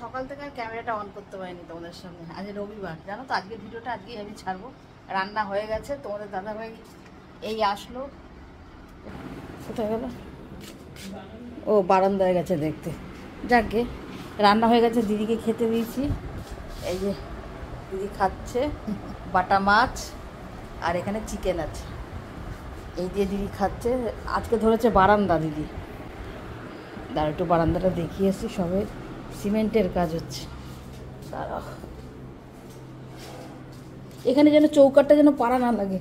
সকাল থেকে আর ক্যামেরাটা অন করতে পারিনি তোমাদের সামনে। আজ রবিবার, জানো তো, আজকের ভিডিওটা আজকেই আমি ছাড়বো। রান্না হয়ে গেছে, তোমাদের দাদাভাই এই আসলো। কোথায় গেল? ও বারান্দায় গেছে দেখতে। যাকে রান্না হয়ে গেছে, দিদিকে খেতে দিয়েছি। এই যে দিদি খাচ্ছে বাটা মাছ, আর এখানে চিকেন আছে। এই দিয়ে দিদি খাচ্ছে। আজকে ধরেছে বারান্দা দিদি। দাঁড়া একটু বারান্দাটা দেখিয়ে আসি, সবে সিমেন্টের কাজ হচ্ছে। দাঁড়াও, এখানে যেন চৌকাটটা যেন পাড়া না লাগে।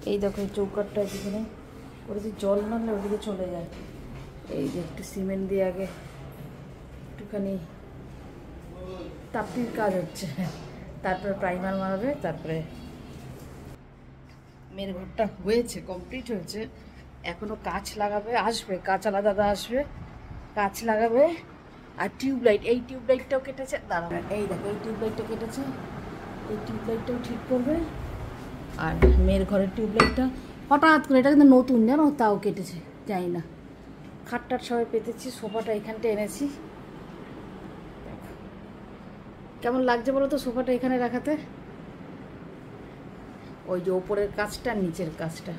এই দেখো এই চৌকাটটা যেখানে করেছি, জল নামলে ওদিকে চলে যায়। এই যে একটু সিমেন্ট দিয়ে আগে একটুখানি তাপ্তির কাজ হচ্ছে, তারপরে প্রাইমার মারবে, তারপরে মেয়ের ঘরটা হয়েছে, কমপ্লিট হয়েছে। এখনও কাঁচ লাগাবে, আসবে কাঁচালা দাদা আসবে, কাঁচ লাগাবে। আর টিউবলাইট, এই টিউবলাইটটাও কেটেছে। দাঁড়াও, এই দেখো এই টিউবলাইটটা কেটেছে, এই টিউবলাইটটাও ঠিক করবে। আর মেয়ের ঘরের টিউবলাইটটা হঠাৎ করে, এটা কিন্তু নতুন জানো, তাও কেটেছে, জানি না। খাটটাট সবাই পেতেছি, সোফাটা এখানটা এনেছি। কেমন লাগছে বলো তো সোফাটা এখানে রাখাতে? ওই যে ওপরের কাজটা, নিচের কাজটা।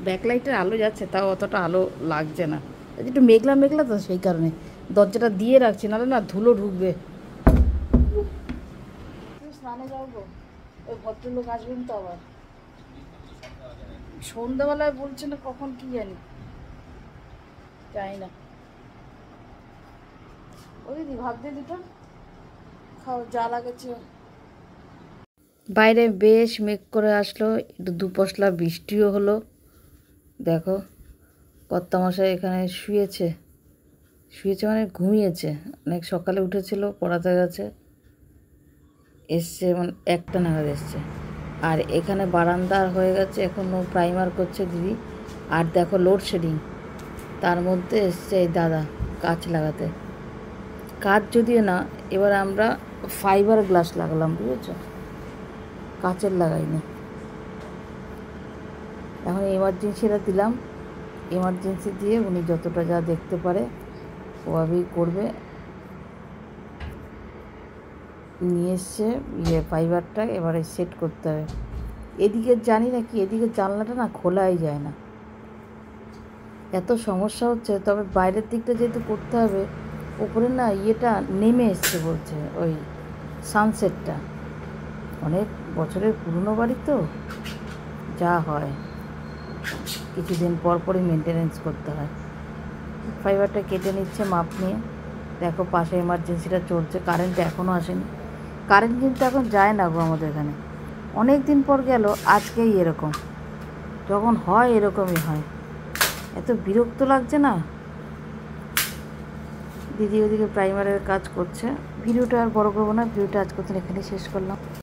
ব্যাকলাইটের আলো যাচ্ছে, তাও অতটা আলো লাগছে না। একটু মেঘলা মেঘলা তো, সেই কারণে দরজাটা দিয়ে রাখছি, নাহলে না ধুলো ঢুকবে। স্নানে যাবো, ওই ভদ্রলোক আসবেন তো আবার সন্ধ্যাবেলায়, বলছে না কখন, কি জানি, জানি না। ও দিদি ভাত দিয়ে দিত, খাও যা লাগেছে। বাইরে বেশ মেঘ করে আসলো, একটু দুপশলা বৃষ্টিও হলো। দেখো কর্তামশাই এখানে শুয়েছে, শুয়েছে মানে ঘুমিয়েছে। অনেক সকালে উঠেছিল, পড়াতে গেছে, এসছে মানে 1টা নাগাদ এসছে। আর এখানে বারান্দা হয়ে গেছে, এখনও প্রাইমার করছে দিদি। আর দেখো লোডশেডিং, তার মধ্যে এসছে এই দাদা কাঁচ লাগাতে। কাঁচ যদিও না, এবার আমরা ফাইবার গ্লাস লাগালাম, বুঝেছ, কাঁচের লাগাইনি। এখন এমার্জেন্সিটা দিলাম, এমার্জেন্সি দিয়ে উনি যতটা যা দেখতে পারে ওভাবেই করবে। নিয়ে এসছে ফাইবারটা, এবারে সেট করতে হবে। এদিকে জানি না কি, এদিকে জানলাটা না খোলাই যায় না, এত সমস্যা হচ্ছে। তবে বাইরের দিকটা যেহেতু করতে হবে, ওপরে না ইয়েটা নেমে এসছে বলছে, ওই সানসেটটা। অনেক বছরের পুরনো বাড়ি তো, যা হয় কিছুদিন পর পরই মেনটেনেন্স করতে হয়। ফাইবারটা কেটে নিচ্ছে মাপ নিয়ে। দেখো পাশে এমার্জেন্সিটা চলছে, কারেন্ট এখনও আসেনি। কারেন্ট কিন্তু এখন যায় না গো আমাদের এখানে, অনেক দিন পর গেল, আজকেই এরকম। যখন হয় এরকমই হয়, এত বিরক্ত লাগছে না। দিদি ওদিকে প্রাইমারের কাজ করছে। ভিডিওটা আর বড় করবো না, ভিডিওটা আজকে এখানেই শেষ করলাম।